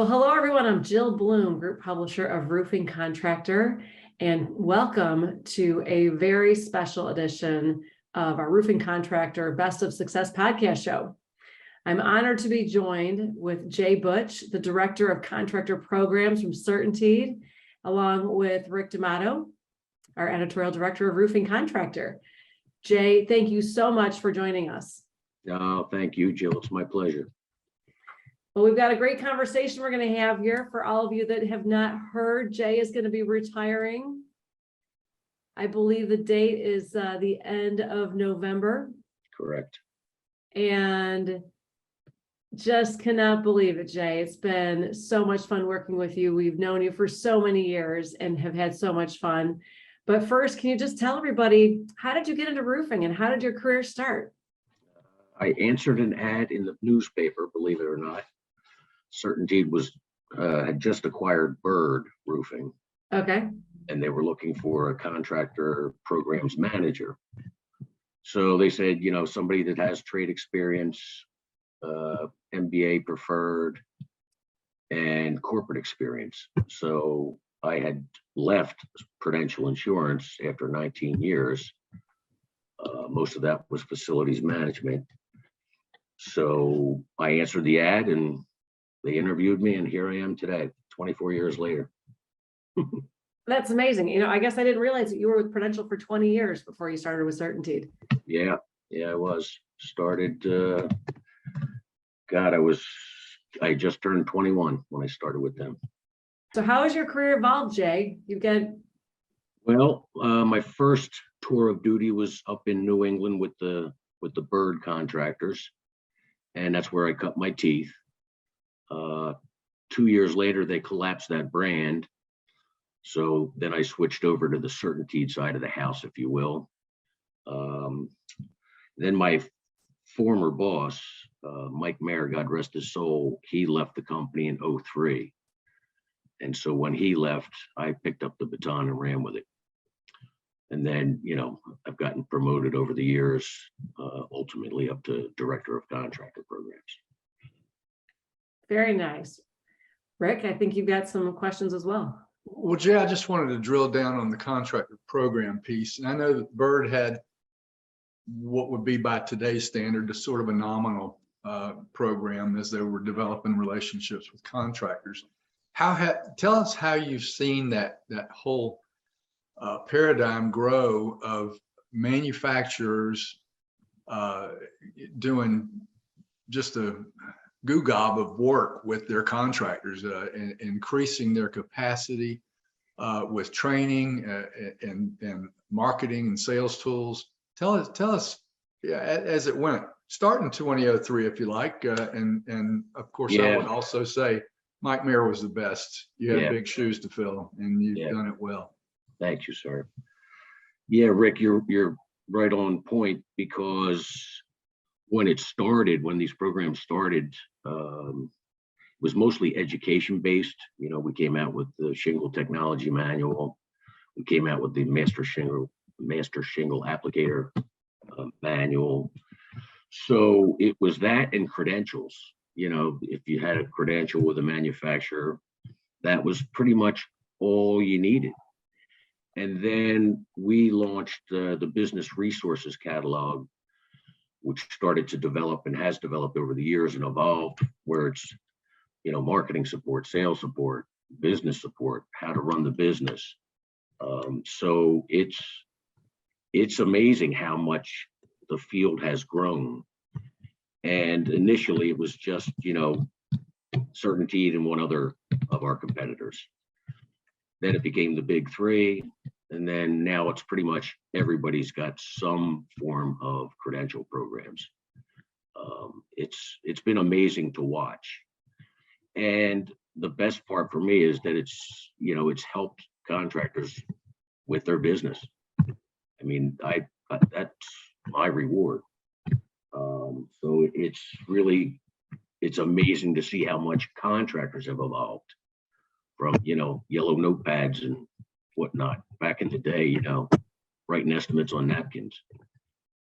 Well, hello, everyone. I'm Jill Bloom, Group Publisher of Roofing Contractor, and welcome to a very special edition of our Roofing Contractor Best of Success podcast show. I'm honored to be joined with Jay Butch, the Director of Contractor Programs from CertainTeed, along with Rick D'Amato, our Editorial Director of Roofing Contractor. Jay, thank you so much for joining us. Oh, thank you, Jill. It's my pleasure. Well, we've got a great conversation we're going to have here. For all of you that have not heard, Jay is going to be retiring. I believe the date is the end of November. Correct. And just cannot believe it, Jay. It's been so much fun working with you. We've known you for so many years and have had so much fun. But first, can you just tell everybody, how did you get into roofing and how did your career start? I answered an ad in the newspaper, believe it or not. CertainTeed had just acquired Bird Roofing. Okay. And they were looking for a contractor programs manager. So they said, you know, somebody that has trade experience, MBA preferred, and corporate experience. So I had left Prudential Insurance after 19 years. Most of that was facilities management. So I answered the ad and they interviewed me, and here I am today, 24 years later. That's amazing. You know, I guess I didn't realize that you were with Prudential for 20 years before you started with CertainTeed. Yeah, I was. Started, I just turned 21 when I started with them. So how has your career evolved, Jay? Well, my first tour of duty was up in New England with the Bird contractors, and that's where I cut my teeth. 2 years later, they collapsed that brand. So then I switched over to the CertainTeed side of the house, if you will. Then my former boss, Mike Mayer, God rest his soul, he left the company in 2003. And so when he left, I picked up the baton and ran with it. And then, you know, I've gotten promoted over the years, ultimately up to Director of Contractor Programs. Very nice. Rick, I think you've got some questions as well. Well, Jay, I just wanted to drill down on the contractor program piece. And I know that Bird had what would be by today's standard, a sort of a nominal program as they were developing relationships with contractors. Tell us how you've seen that whole paradigm grow of manufacturers doing just a goo-gob of work with their contractors, and increasing their capacity with training and marketing and sales tools. Tell us, yeah, as it went. Start in 2003 if you like, and of course, yeah. I would also say Mike Mayer was the best. You had big shoes to fill, and you've done it well. Thank you, sir. Yeah, Rick, you're right on point, because when these programs started, it was mostly education based. You know, we came out with the shingle technology manual. We came out with the master shingle applicator manual. So it was that and credentials. You know, if you had a credential with a manufacturer, that was pretty much all you needed. And then we launched the business resources catalog, which started to develop and has developed over the years and evolved, where it's, you know, marketing support, sales support, business support, how to run the business. So it's amazing how much the field has grown. And initially it was just, you know, CertainTeed and one other of our competitors. Then it became the big three. And then now it's pretty much everybody's got some form of credential programs. It's been amazing to watch. And the best part for me is that it's, you know, it's helped contractors with their business. I mean, that's my reward. So it's amazing to see how much contractors have evolved from, you know, yellow notepads and whatnot back in the day, you know, writing estimates on napkins.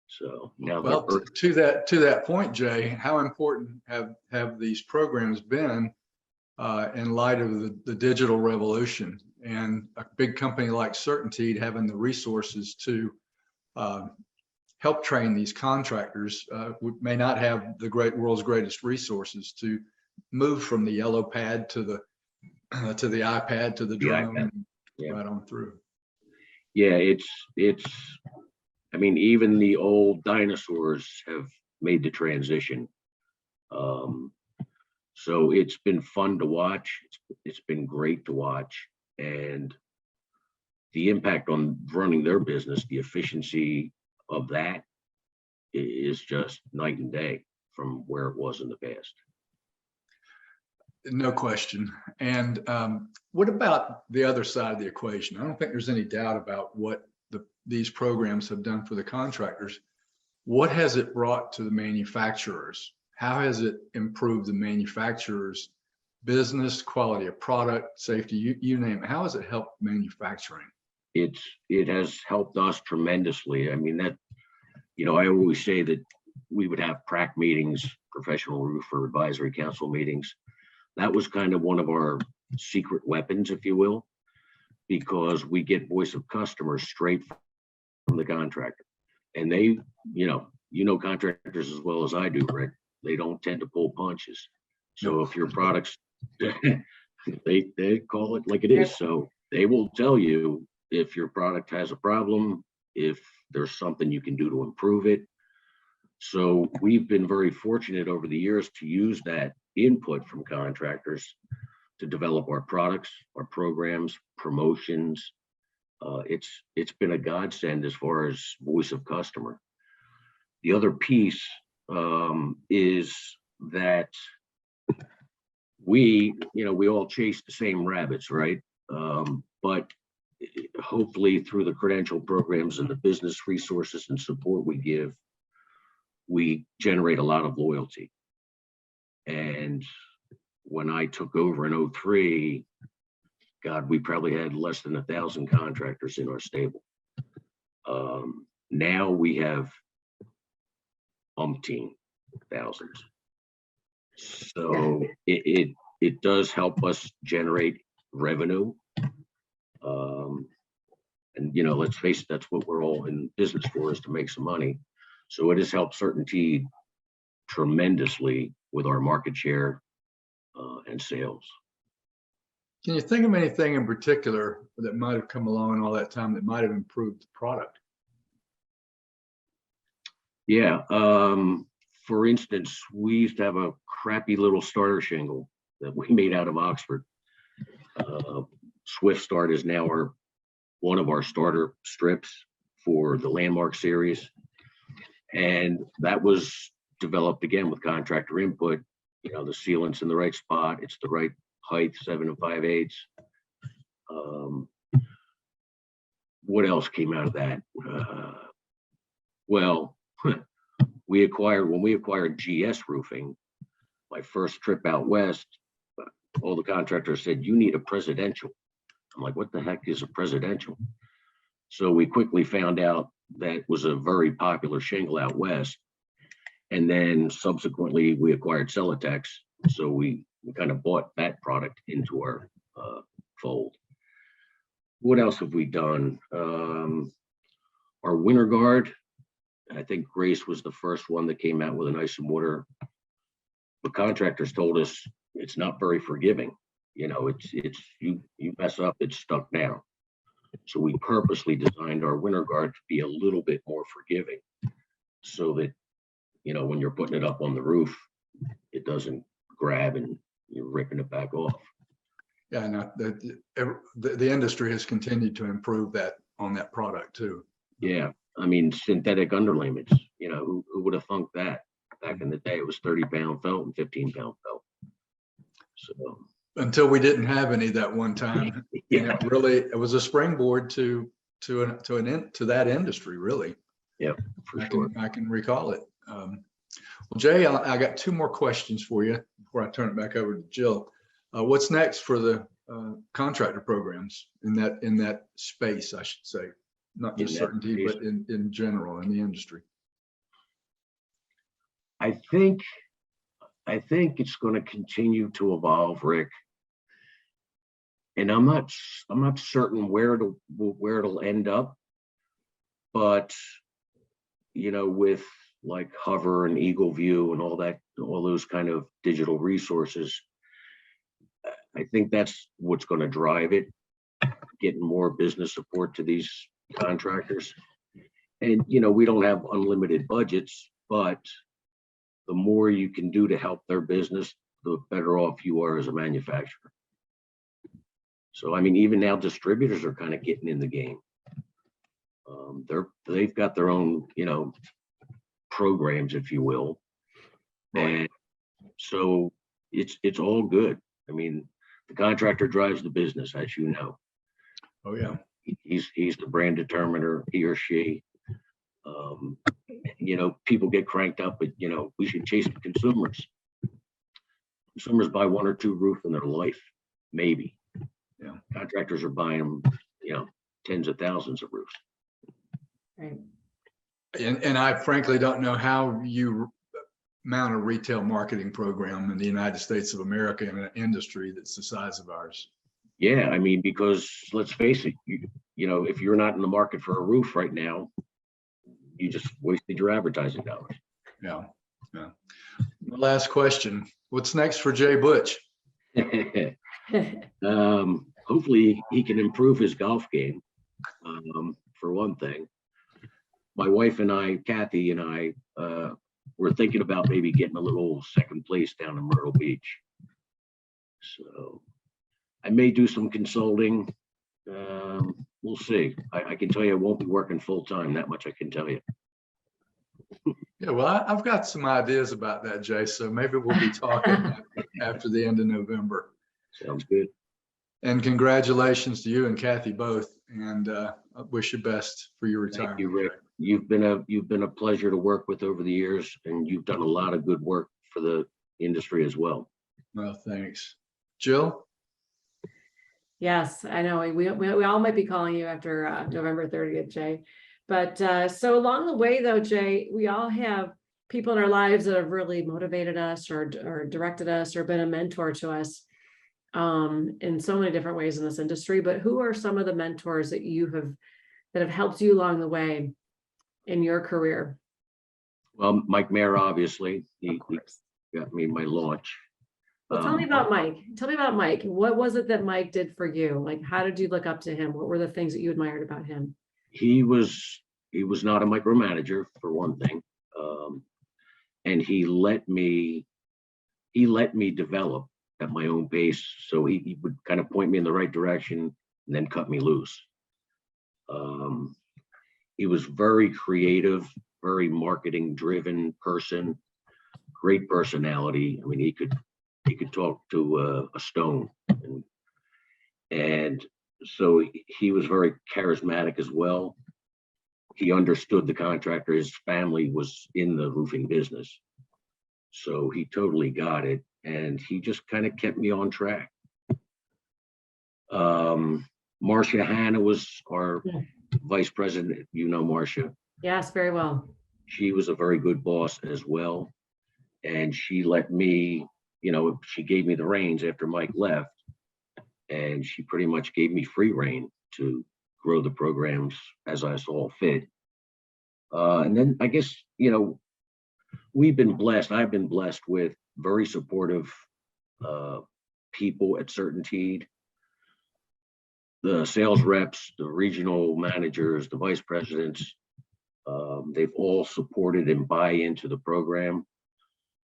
So now, well, to that point, Jay, how important have these programs been in light of the digital revolution, and a big company like CertainTeed having the resources to help train these contractors may not have the world's greatest resources to move from the yellow pad to the iPad to the drone, Yeah. right on through. Yeah, it's. I mean, even the old dinosaurs have made the transition. So it's been fun to watch. It's been great to watch, and the impact on running their business, the efficiency of that is just night and day from where it was in the past. No question. And what about the other side of the equation? I don't think there's any doubt about what these programs have done for the contractors. What has it brought to the manufacturers? How has it improved the manufacturers' business, quality of product, safety, you name it? How has it helped manufacturing? It has helped us tremendously. I mean, that, I always say that we would have PRAC meetings, professional roofer advisory council meetings. That was kind of one of our secret weapons, if you will, because we get voice of customer straight from the contractor. And they, contractors as well as I do, Rick, they don't tend to pull punches. So if your products, they call it like it is. So they will tell you if your product has a problem, if there's something you can do to improve it. So we've been very fortunate over the years to use that input from contractors to develop our products, our programs, promotions. It's been a godsend as far as voice of customer. The other piece is that we all chase the same rabbits, right? But hopefully through the credential programs and the business resources and support we give, we generate a lot of loyalty. And when I took over in 2003, God, we probably had less than 1,000 contractors in our stable. Now we have umpteen thousands. So it does help us generate revenue. And let's face it, that's what we're all in business for, is to make some money. So it has helped CertainTeed tremendously with our market share and sales. Can you think of anything in particular that might have come along in all that time that might have improved the product? Yeah. For instance, we used to have a crappy little starter shingle that we made out of Oxford. Swift Start is now one of our starter strips for the Landmark series. And that was developed again with contractor input. The sealant's in the right spot. It's the right height, 7 5/8. What else came out of that? Well, when we acquired GS Roofing, my first trip out west, all the contractors said, "You need a presidential." I'm like, "What the heck is a presidential?" So we quickly found out that was a very popular shingle out west. And then subsequently we acquired Celotex. So we kind of bought that product into our fold. What else have we done? Our winter guard, I think Grace was the first one that came out with an ice and water. The contractors told us it's not very forgiving. It's you mess up, it's stuck down. So we purposely designed our winter guard to be a little bit more forgiving, so that when you're putting it up on the roof, it doesn't grab and you're ripping it back off. Yeah, no, the industry has continued to improve that on that product too. Yeah, I mean, synthetic underlayments. Who would have thunk that back in the day? It was 30-pound felt and 15-pound felt. So until we didn't have any that one time. Yeah. And it was a springboard to that industry, really. Yeah, for sure. I can recall it. Well, Jay, I got 2 more questions for you before I turn it back over to Jill. What's next for the contractor programs in that space, I should say, not just CertainTeed, but in general in the industry? I think it's going to continue to evolve, Rick. and I'm not certain where it'll end up, but with like Hover and Eagle View and all those kind of digital resources, I think that's what's going to drive it, getting more business support to these contractors. And we don't have unlimited budgets, but the more you can do to help their business, the better off you are as a manufacturer. So, I mean, even now distributors are kind of getting in the game. They've got their own, programs, if you will. And so it's all good. I mean, the contractor drives the business, as you know. Oh yeah. He's the brand determiner, he or she. People get cranked up, but we should chase the consumers. Consumers buy one or two roofs in their life, maybe. Yeah. Contractors are buying them, tens of thousands of roofs. Right. And I frankly don't know how you mount a retail marketing program in the United States of America in an industry that's the size of ours. Yeah, I mean, because let's face it, if you're not in the market for a roof right now, you just wasted your advertising dollars. Yeah. Yeah. The last question. What's next for Jay Butch? Hopefully he can improve his golf game, for one thing. My wife and I, Kathy and I, were thinking about maybe getting a little second place down in Myrtle Beach. So I may do some consulting. We'll see. I can tell you I won't be working full time. That much I can tell you. Yeah, well, I've got some ideas about that, Jay. So maybe we'll be talking after the end of November. Sounds good. And congratulations to you and Kathy both. And I wish you best for your retirement. Thank you, Rick. You've been a pleasure to work with over the years, and you've done a lot of good work for the industry as well. Well, thanks. Jill? Yes, I know. We all might be calling you after November 30th, Jay. But so along the way, though, Jay, we all have people in our lives that have really motivated us or directed us or been a mentor to us in so many different ways in this industry. But who are some of the mentors that have helped you along the way in your career? Well, Mike Mayer, obviously, he got me my launch. Well, tell me about Mike. Tell me about Mike. What was it that Mike did for you? Like, how did you look up to him? What were the things that you admired about him? He was not a micromanager, for one thing, and he let me develop at my own pace. So he would kind of point me in the right direction and then cut me loose. He was very creative, very marketing driven person, great personality. I mean, he could talk to a stone, and so he was very charismatic as well. He understood the contractor. His family was in the roofing business, so he totally got it, and he just kind of kept me on track. Marcia Hanna was our vice president. You know Marcia. Yes, very well. She was a very good boss as well, and she let me, she gave me the reins after Mike left, and she pretty much gave me free rein to grow the programs as I saw fit. And then I guess, I've been blessed with very supportive people at CertainTeed. The sales reps, the regional managers, the vice presidents, they've all supported and buy into the program.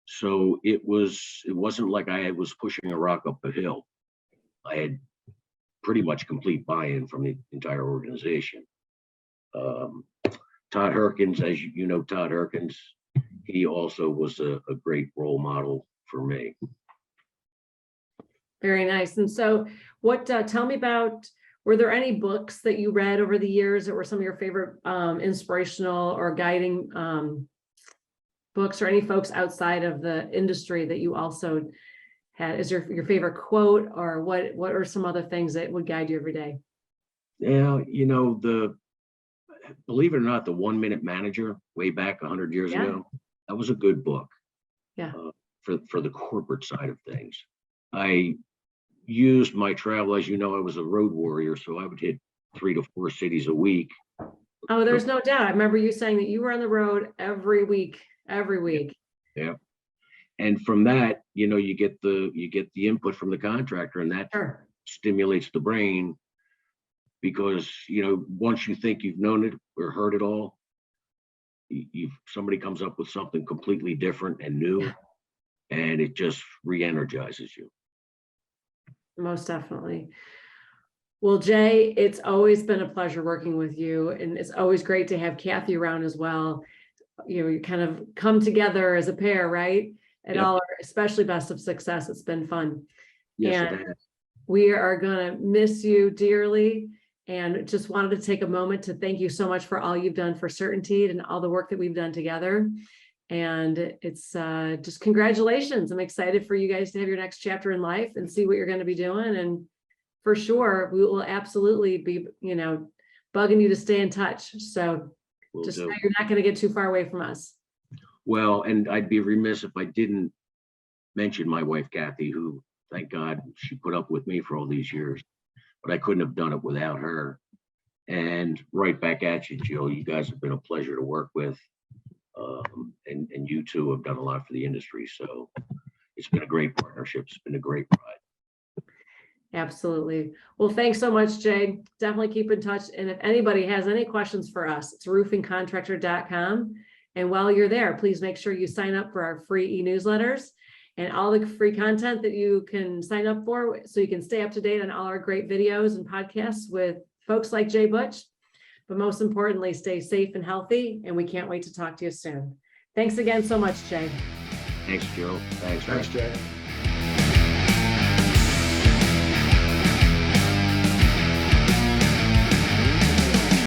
So it wasn't like I was pushing a rock up a hill. I had pretty much complete buy-in from the entire organization. Todd Herkins, as you know, Todd Herkins, he also was a great role model for me. Very nice. And so tell me about, were there any books that you read over the years that were some of your favorite inspirational or guiding books, or any folks outside of the industry that you also had? Is your favorite quote, or what are some other things that would guide you every day? Yeah, believe it or not, the 1 Minute Manager way back 100 years ago, that was a good book. Yeah. For the corporate side of things. I used my travel. As you know, I was a road warrior, so I would hit 3 to 4 cities a week. Oh, there's no doubt. I remember you saying that you were on the road every week. Yeah. And from that, you get the input from the contractor, and that Sure. stimulates the brain, because once you think you've known it or heard it all, somebody comes up with something completely different and new, Yeah. and it just re-energizes you. Most definitely. Well, Jay, it's always been a pleasure working with you, and it's always great to have Kathy around as well. You kind of come together as a pair, right? At Yep. all, our especially Best of Success. It's been fun. Yes, And it has. we are going to miss you dearly, and just wanted to take a moment to thank you so much for all you've done for CertainTeed and all the work that we've done together. And it's just congratulations. I'm excited for you guys to have your next chapter in life and see what you're going to be doing. And for sure, we will absolutely be, bugging you to stay in touch. So Will just do. know you're not going to get too far away from us. Well, and I'd be remiss if I didn't mention my wife, Kathy, who, thank God, she put up with me for all these years, but I couldn't have done it without her. And right back at you, Jill. You guys have been a pleasure to work with. And you two have done a lot for the industry. So it's been a great partnership. It's been a great ride. Absolutely. Well, thanks so much, Jay. Definitely keep in touch. And if anybody has any questions for us, it's roofingcontractor.com. And while you're there, please make sure you sign up for our free e-newsletters and all the free content that you can sign up for, so you can stay up to date on all our great videos and podcasts with folks like Jay Butch. But most importantly, stay safe and healthy. And we can't wait to talk to you soon. Thanks again so much, Jay. Thanks, Jill. Thanks, Thanks, Jay.